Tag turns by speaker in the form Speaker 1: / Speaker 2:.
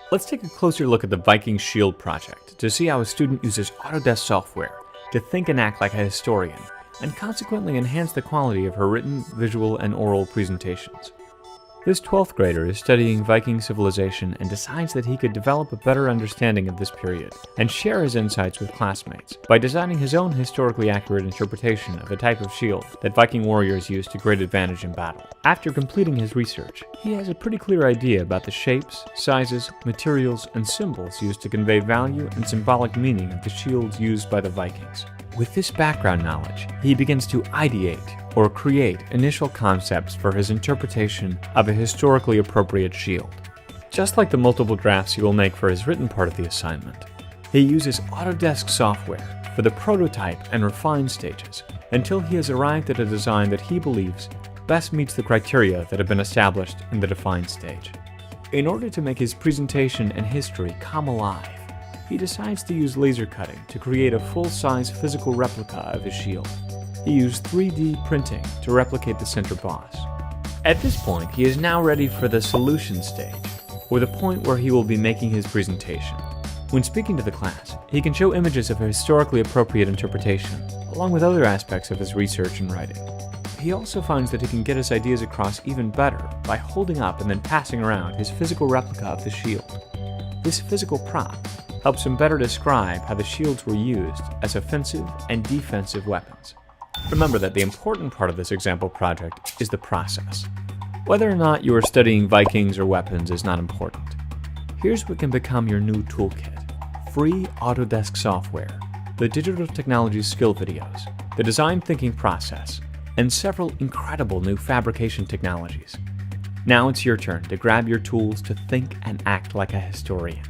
Speaker 1: Let's take a closer look at the Viking Shield project to see how a student uses Autodesk software to think and act like a historian, and consequently enhance the quality of her written, visual, and oral presentations. This 12th grader is studying Viking civilization and decides that he could develop a better understanding of this period and share his insights with classmates by designing his own historically accurate interpretation of a type of shield that Viking warriors used to great advantage in battle. After completing his research, he has a pretty clear idea about the shapes, sizes, materials, and symbols used to convey value and symbolic meaning of the shields used by the Vikings. With this background knowledge, he begins to ideate or create initial concepts for his interpretation of a historically appropriate shield. Just like the multiple drafts he will make for his written part of the assignment, he uses Autodesk software for the prototype and refine stages until he has arrived at a design that he believes best meets the criteria that have been established in the define stage. In order to make his presentation and history come alive, he decides to use laser cutting to create a full-size physical replica of his shield. He used 3D printing to replicate the center boss. At this point, he is now ready for the solution stage, or the point where he will be making his presentation. When speaking to the class, he can show images of a historically appropriate interpretation, along with other aspects of his research and writing. He also finds that he can get his ideas across even better by holding up and then passing around his physical replica of the shield. This physical prop helps him better describe how the shields were used as offensive and defensive weapons. Remember that the important part of this example project is the process. Whether or not you are studying Vikings or weapons is not important. Here's what can become your new toolkit: free Autodesk software, the digital technology skill videos, the design thinking process, and several incredible new fabrication technologies. Now it's your turn to grab your tools to think and act like a historian.